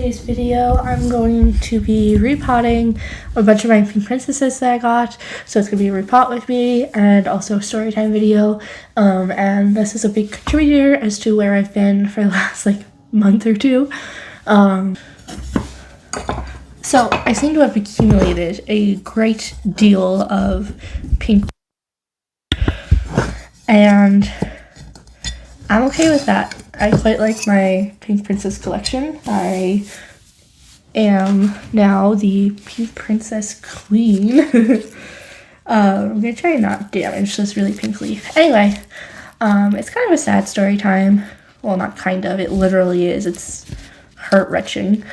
Today's video, I'm going to be repotting a bunch of my pink princesses that I got. So it's going to be a repot with me and also a story time video. And this is a big contributor as to where I've been for the last month or two. So I seem to have accumulated a great deal of pink, and I'm okay with that. I quite like my pink princess collection. I am now the pink princess queen. I'm gonna try and not damage this really pink leaf. Anyway, it's kind of a sad story time. Well, not kind of, it literally is. It's heart-wrenching.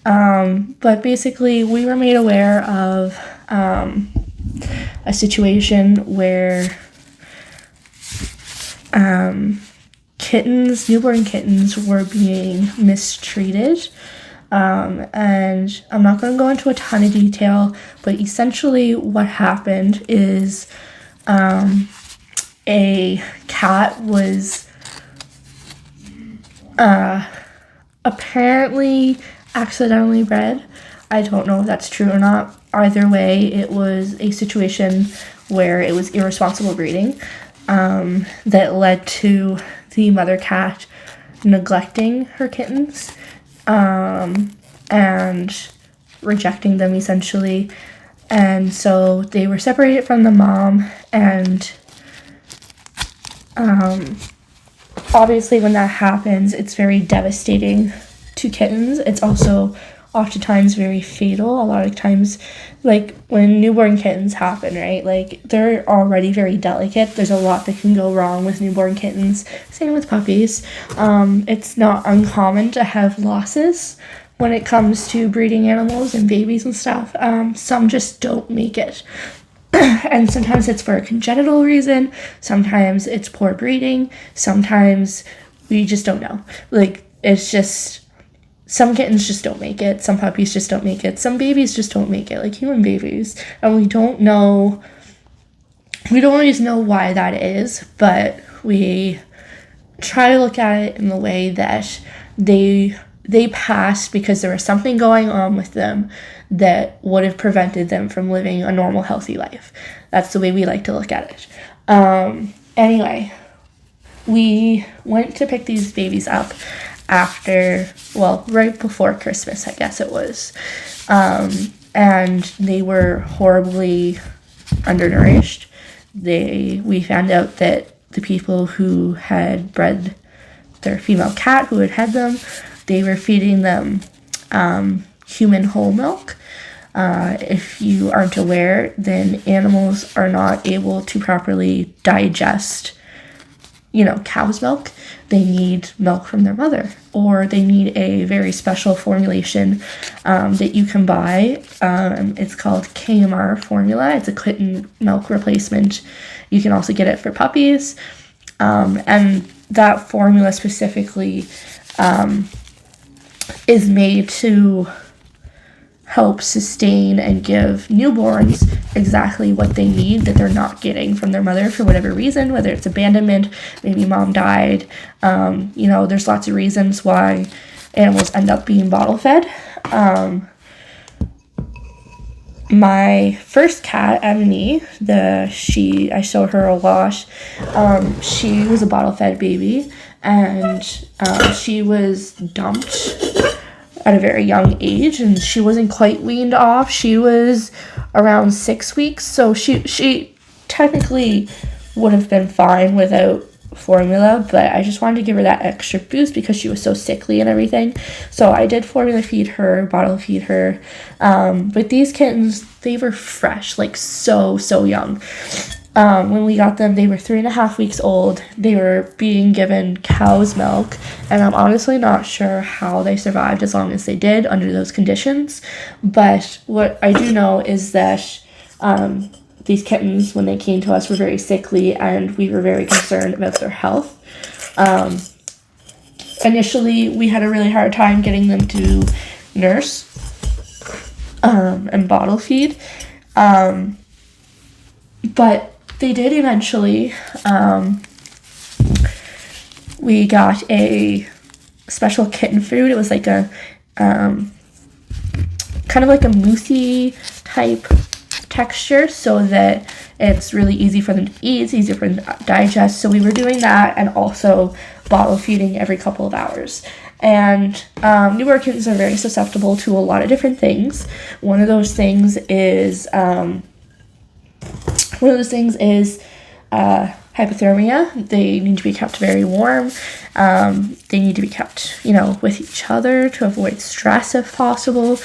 But basically, we were made aware of a situation where newborn kittens were being mistreated. And I'm not going to go into a ton of detail, but essentially what happened is a cat was apparently accidentally bred. I don't know if that's true or not. Either way, it was a situation where it was irresponsible breeding that led to the mother cat neglecting her kittens and rejecting them essentially. And so they were separated from the mom, and obviously when that happens, it's very devastating to kittens. It's also oftentimes very fatal. A lot of times, when newborn kittens happen, right, they're already very delicate. There's a lot that can go wrong with newborn kittens. Same with puppies. It's not uncommon to have losses when it comes to breeding animals and babies and stuff. Some just don't make it. And sometimes it's for a congenital reason. Sometimes it's poor breeding. Sometimes we just don't know. It's just, some kittens just don't make it. Some puppies just don't make it. Some babies just don't make it, like human babies. And we don't always know why that is, but we try to look at it in the way that they passed because there was something going on with them that would have prevented them from living a normal, healthy life. That's the way we like to look at it. Anyway, we went to pick these babies up right before Christmas, I guess it was. And they were horribly undernourished. We found out that the people who had bred their female cat, who had them, they were feeding them human whole milk. If you aren't aware, then animals are not able to properly digest cow's milk. They need milk from their mother, or they need a very special formulation that you can buy. It's called KMR formula. It's a kitten milk replacement. You can also get it for puppies. And that formula specifically is made to help sustain and give newborns exactly what they need that they're not getting from their mother for whatever reason, whether it's abandonment, maybe mom died. There's lots of reasons why animals end up being bottle fed. My first cat, Ebony, I showed her a wash. She was a bottle fed baby, and she was dumped at a very young age, and she wasn't quite weaned off. She was around 6 weeks, so she technically would have been fine without formula, but I just wanted to give her that extra boost because she was so sickly and everything. So I did formula feed her, bottle feed her. But these kittens, they were fresh, so young. When we got them, they were 3.5 weeks old. They were being given cow's milk, and I'm honestly not sure how they survived as long as they did under those conditions. But what I do know is that these kittens, when they came to us, were very sickly, and we were very concerned about their health. Initially, we had a really hard time getting them to nurse and bottle feed, but they did eventually. We got a special kitten food. It was like a kind of like a moussey type texture, so that it's really easy for them to eat, it's easier for them to digest. So we were doing that, and also bottle feeding every couple of hours. And newborn kittens are very susceptible to a lot of different things. One of those things is hypothermia. They need to be kept very warm. They need to be kept, with each other to avoid stress if possible.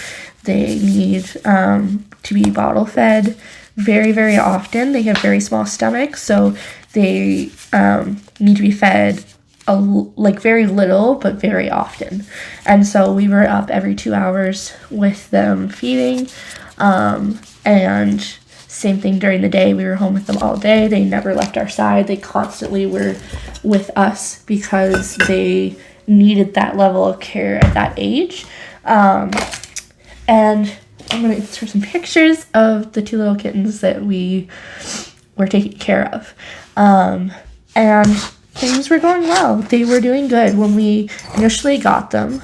They need to be bottle fed very, very often. They have very small stomachs, so they need to be fed very little, but very often. And so we were up every 2 hours with them feeding, and same thing during the day. We were home with them all day. They never left our side. They constantly were with us because they needed that level of care at that age. And I'm going to insert some pictures of the 2 little kittens that we were taking care of. And things were going well. They were doing good. When we initially got them,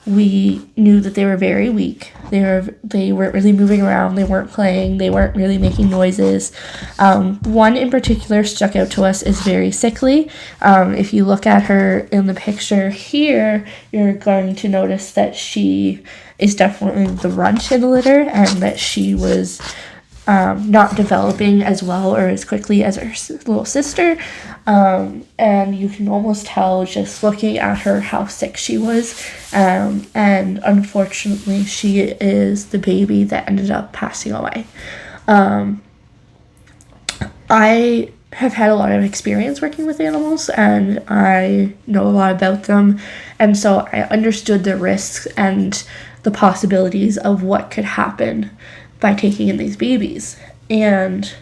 we knew that they were very weak. They weren't really moving around. They weren't playing. They weren't really making noises. One in particular stuck out to us is very sickly. If you look at her in the picture here, you're going to notice that she is definitely the runt in the litter, and that she was not developing as well or as quickly as her little sister. And you can almost tell just looking at her how sick she was. And unfortunately, she is the baby that ended up passing away. I have had a lot of experience working with animals, and I know a lot about them. And so I understood the risks and the possibilities of what could happen by taking in these babies. And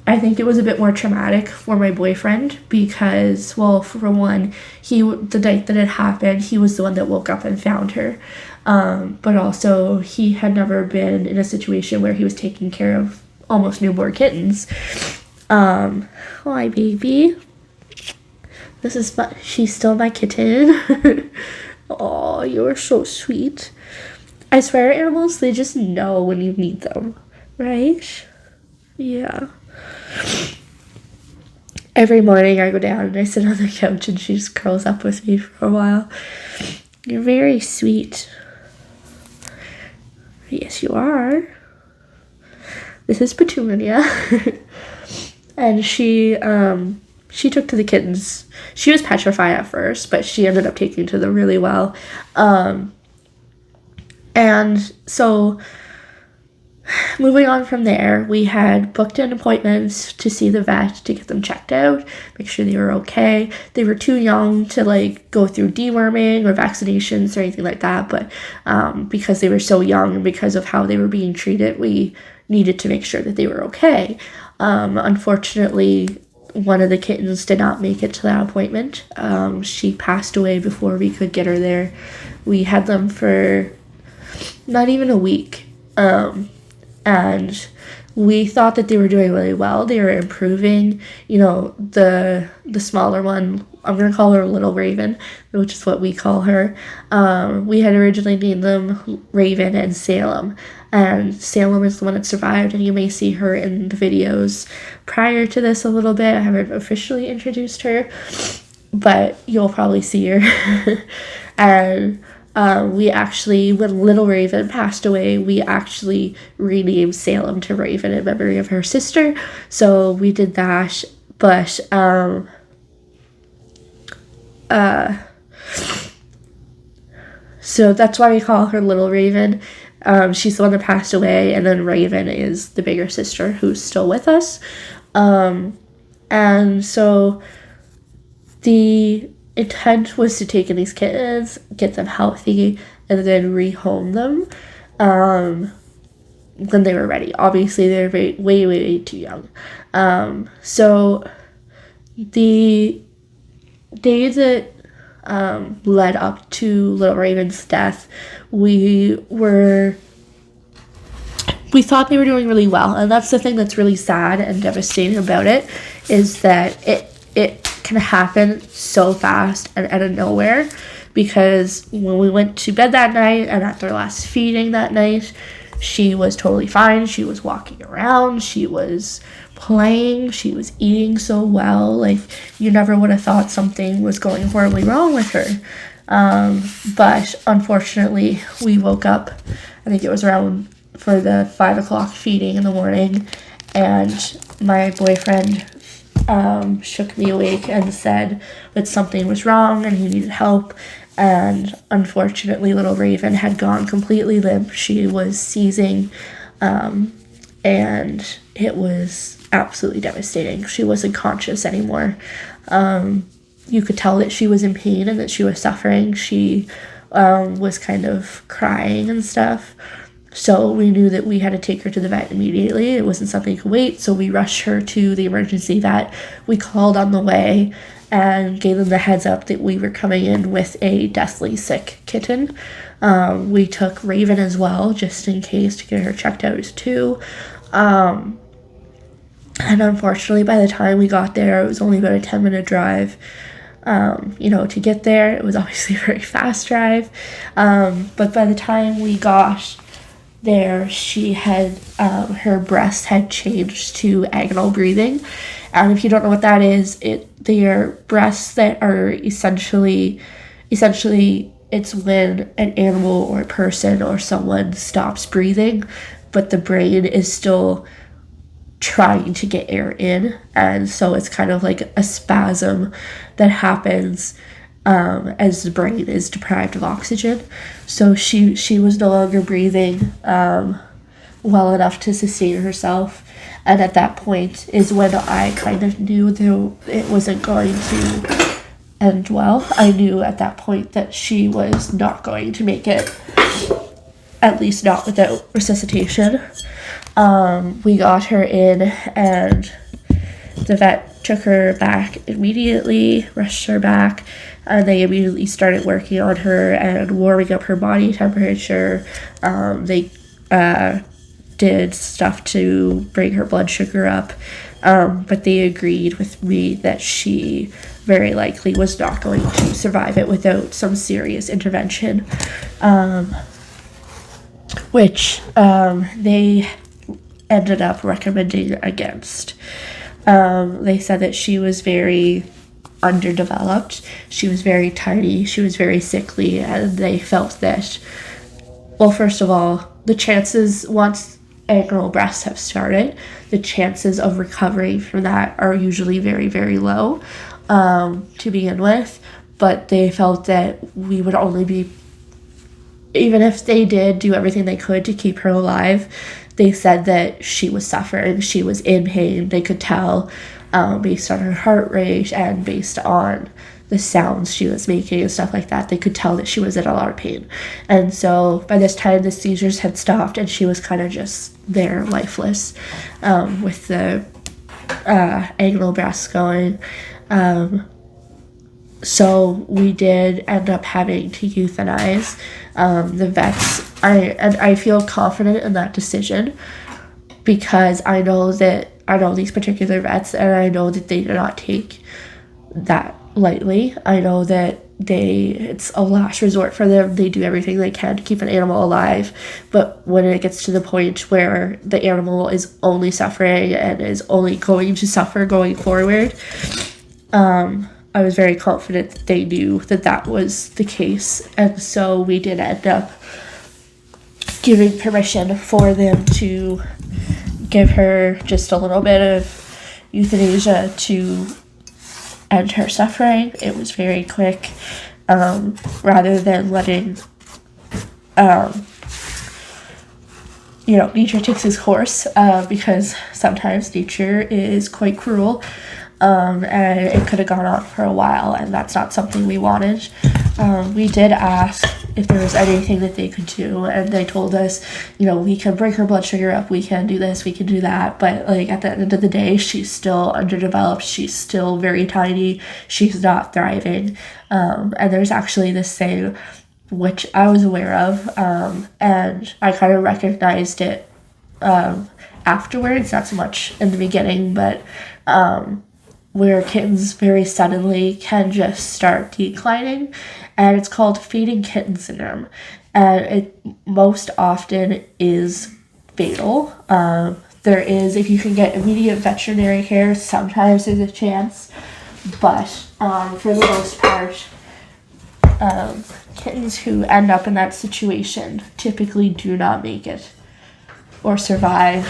I think it was a bit more traumatic for my boyfriend because, well, for one, the night that it happened, he was the one that woke up and found her. But also, he had never been in a situation where he was taking care of almost newborn kittens. Hi, baby. She's still my kitten. Oh, you're so sweet. I swear, animals, they just know when you need them, right? Yeah. Every morning I go down and I sit on the couch and she just curls up with me for a while. You're very sweet. Yes, you are. This is Petunia. And she took to the kittens. She was petrified at first, but she ended up taking to them really well. And so moving on from there, we had booked in appointments to see the vet to get them checked out, make sure they were okay. They were too young to go through deworming or vaccinations or anything like that, but because they were so young and because of how they were being treated, we needed to make sure that they were okay. Unfortunately, one of the kittens did not make it to that appointment. She passed away before we could get her there. We had them for not even a week. And we thought that they were doing really well. They were improving. The smaller one, I'm going to call her Little Raven, which is what we call her. We had originally named them Raven and Salem. And Salem is the one that survived, and you may see her in the videos prior to this a little bit. I haven't officially introduced her, but you'll probably see her. And we actually, when Little Raven passed away, we actually renamed Salem to Raven in memory of her sister. So we did that, but so that's why we call her Little Raven. She's the one that passed away, and then Raven is the bigger sister who's still with us. And so the intent was to take in these kittens, get them healthy, and then rehome them when they were ready. Obviously, they're way too young. So the days that led up to Little Raven's death, we thought they were doing really well, and that's the thing that's really sad and devastating about it, is that it can happen so fast and out of nowhere, because when we went to bed that night and at their last feeding that night, she was totally fine. She was walking around, she was playing, she was eating so well. Like, you never would have thought something was going horribly wrong with her. But unfortunately, we woke up, I think it was around for the 5 o'clock feeding in the morning, and my boyfriend shook me awake and said that something was wrong and he needed help. And unfortunately, little Raven had gone completely limp. She was seizing, and it was absolutely devastating. She wasn't conscious anymore. You could tell that she was in pain and that she was suffering. She was kind of crying and stuff. So we knew that we had to take her to the vet immediately. It wasn't something that could wait. So we rushed her to the emergency vet. We called on the way and gave them the heads up that we were coming in with a deathly sick kitten. We took Raven as well, just in case, to get her checked out too. And unfortunately, by the time we got there, it was only about a 10-minute drive. To get there. It was obviously a very fast drive. But by the time we got there, she had, her breast had changed to agonal breathing. And if you don't know what that is, they are breaths that are essentially it's when an animal or a person or someone stops breathing, but the brain is still trying to get air in, and so it's kind of like a spasm that happens as the brain is deprived of oxygen. So she was no longer breathing well enough to sustain herself, and at that point is when I kind of knew that it wasn't going to end well. I knew at that point that she was not going to make it, at least not without resuscitation. We got her in, and the vet took her back immediately, rushed her back, and they immediately started working on her and warming up her body temperature. They did stuff to bring her blood sugar up, but they agreed with me that she very likely was not going to survive it without some serious intervention, which they ended up recommending against. They said that she was very underdeveloped, she was very tiny, she was very sickly, and they felt that, well, first of all, the chances, once agonal breaths have started, the chances of recovering from that are usually very, very low to begin with. But they felt that we would only be, even if they did do everything they could to keep her alive, they said that she was suffering, she was in pain. They could tell based on her heart rate and based on the sounds she was making and stuff like that. They could tell that she was in a lot of pain. And so by this time, the seizures had stopped and she was kind of just there, lifeless, with the agonal breaths going. So we did end up having to euthanize the vets. I feel confident in that decision because I know these particular vets, and I know that they do not take that lightly. I know that it's a last resort for them. They do everything they can to keep an animal alive, but when it gets to the point where the animal is only suffering and is only going to suffer going forward, I was very confident that they knew that was the case, and so we did end up giving permission for them to give her just a little bit of euthanasia to end her suffering. It was very quick, rather than letting nature takes its course, because sometimes nature is quite cruel, and it could have gone on for a while, and that's not something we wanted. We did ask if there was anything that they could do, and they told us, we can bring her blood sugar up, we can do this, we can do that, but at the end of the day, she's still underdeveloped, she's still very tiny, she's not thriving. And there's actually this thing which I was aware of, and I kind of recognized it afterwards, not so much in the beginning, but where kittens very suddenly can just start declining, and it's called feeding kitten syndrome. And it most often is fatal. There is, if you can get immediate veterinary care, sometimes there's a chance, but for the most part, kittens who end up in that situation typically do not make it or survive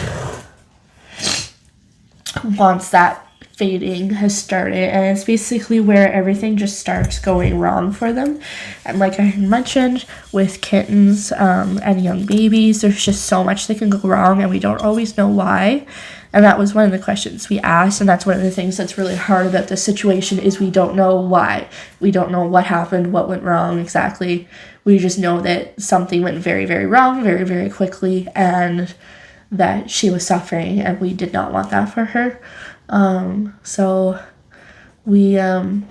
once that fading has started, and it's basically where everything just starts going wrong for them. And like I had mentioned, with kittens and young babies, there's just so much that can go wrong, and we don't always know why. And that was one of the questions we asked, and that's one of the things that's really hard about this situation is we don't know why. We don't know what happened, what went wrong exactly. We just know that something went very, very wrong very, very quickly, and that she was suffering, and we did not want that for her. So we ended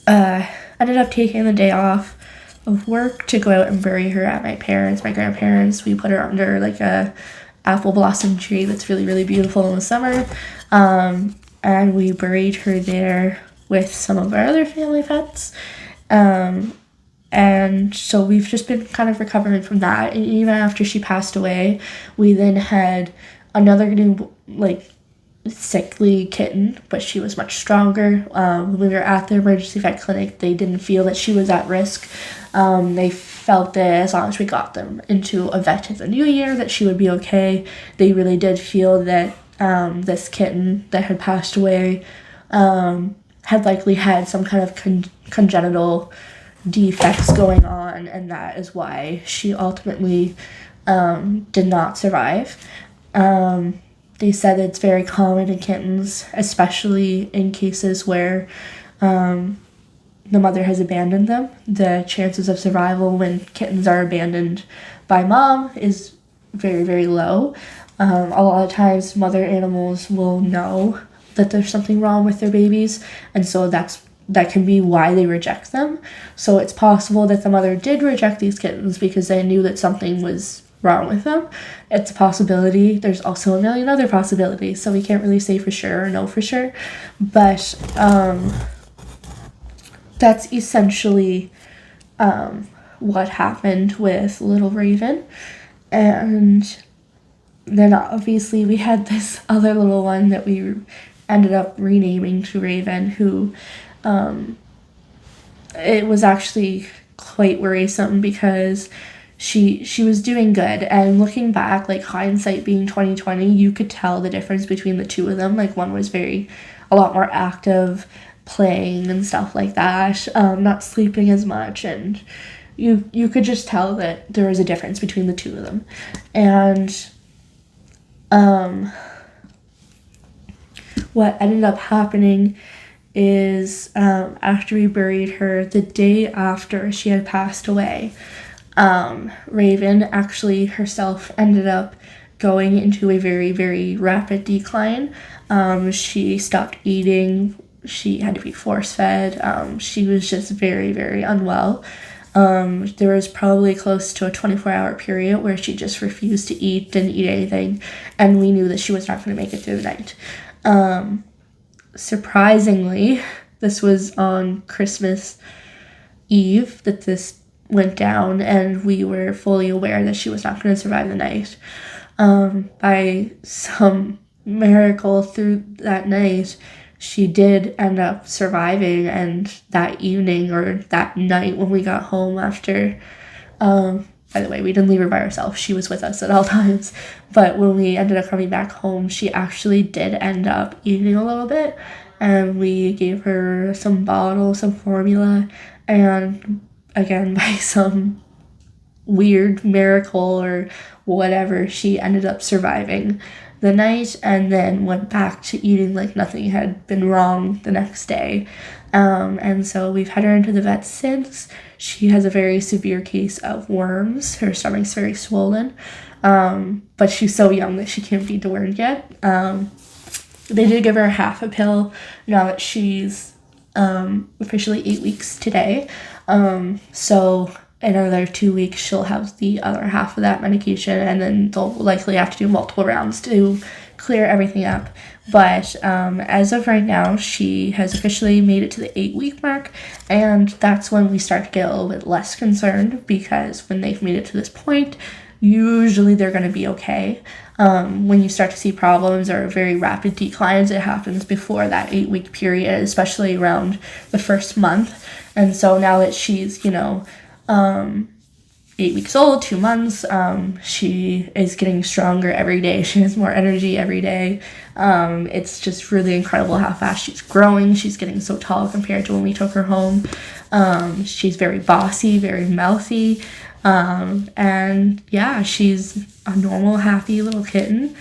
up taking the day off of work to go out and bury her at my grandparents. We put her under like a apple blossom tree that's really, really beautiful in the summer. And we buried her there with some of our other family pets. And so we've just been kind of recovering from that. And even after she passed away, we then had another new, like, sickly kitten, but she was much stronger. When we were at the emergency vet clinic, they didn't feel that she was at risk. They felt that as long as we got them into a vet in the new year, that she would be okay. They really did feel that this kitten that had passed away had likely had some kind of congenital defects going on, and that is why she ultimately did not survive. They said it's very common in kittens, especially in cases where the mother has abandoned them. The chances of survival when kittens are abandoned by mom is very, very low. A lot of times mother animals will know that there's something wrong with their babies, and so that can be why they reject them. So it's possible that the mother did reject these kittens because they knew that something was wrong with them. It's a possibility. There's also a million other possibilities, so we can't really say for sure or know for sure. But that's essentially what happened with little Raven. And then obviously we had this other little one that we ended up renaming to Raven, who it was actually quite worrisome because she was doing good, and looking back, like hindsight being 2020, you could tell the difference between the two of them. Like one was a lot more active, playing and stuff like that, not sleeping as much, and you could just tell that there was a difference between the two of them. And what ended up happening is after we buried her, the day after she had passed away, Raven actually herself ended up going into a very, very rapid decline. She stopped eating. She had to be force-fed. She was just very, very unwell. There was probably close to a 24-hour period where she just refused to eat, didn't eat anything, and we knew that she was not going to make it through the night. Surprisingly, this was on Christmas Eve that this went down, and we were fully aware that she was not going to survive the night. By some miracle through that night, she did end up surviving, and that evening or that night when we got home after, by the way, we didn't leave her by herself. She was with us at all times. But when we ended up coming back home, she actually did end up eating a little bit, and we gave her some bottles, some formula, and again, by some weird miracle or whatever, she ended up surviving the night and then went back to eating like nothing had been wrong the next day. And so we've had her into the vet since. She has a very severe case of worms. Her stomach's very swollen, but she's so young that she can't feed the worm yet. They did give her half a pill now that she's officially 8 weeks today. So in another 2 weeks, she'll have the other half of that medication, and then they'll likely have to do multiple rounds to clear everything up. But as of right now, she has officially made it to the 8-week mark, and that's when we start to get a little bit less concerned, because when they've made it to this point, usually they're going to be okay. When you start to see problems or very rapid declines, it happens before that 8-week period, especially around the first month. And so now that she's, 8 weeks old, 2 months, she is getting stronger every day. She has more energy every day. It's just really incredible how fast she's growing. She's getting so tall compared to when we took her home. She's very bossy, very mouthy. And yeah, she's a normal, happy little kitten.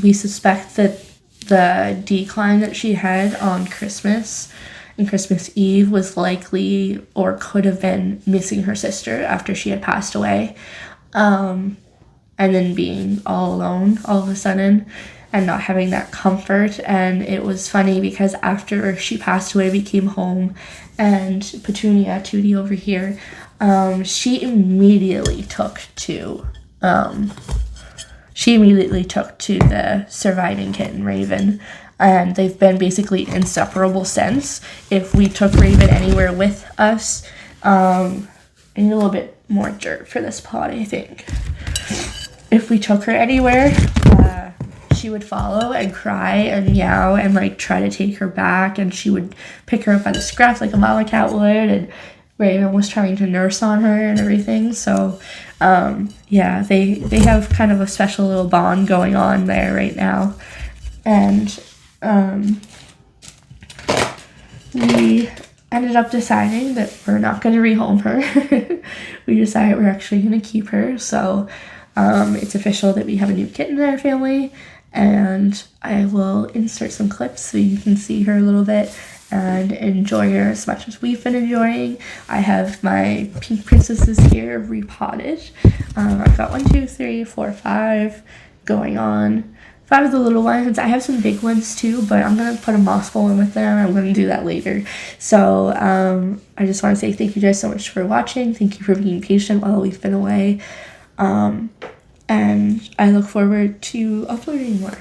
We suspect that the decline that she had on Christmas and Christmas Eve was likely or could have been missing her sister after she had passed away. And then being all alone all of a sudden and not having that comfort. And it was funny because after she passed away, we came home, and Petunia, Tootie over here, she immediately took to the surviving kitten, Raven. And they've been basically inseparable since. If we took Raven anywhere with us, I need a little bit more dirt for this pot, I think. If we took her anywhere, she would follow and cry and meow and like try to take her back, and she would pick her up by the scruff like a mama cat would, and Raven was trying to nurse on her and everything. So yeah, they have kind of a special little bond going on there right now. And we ended up deciding that we're not going to rehome her. We decided we're actually going to keep her. So it's official that we have a new kitten in our family, and I will insert some clips so you can see her a little bit and enjoy her as much as we've been enjoying. I have my pink princesses here repotted. I've got 1, 2, 3, 4, 5 going on. 5 of the little ones. I have some big ones too, but I'm going to put a moss bowl in with them. I'm going to do that later. So I just want to say thank you guys so much for watching. Thank you for being patient while we've been away. And I look forward to uploading more.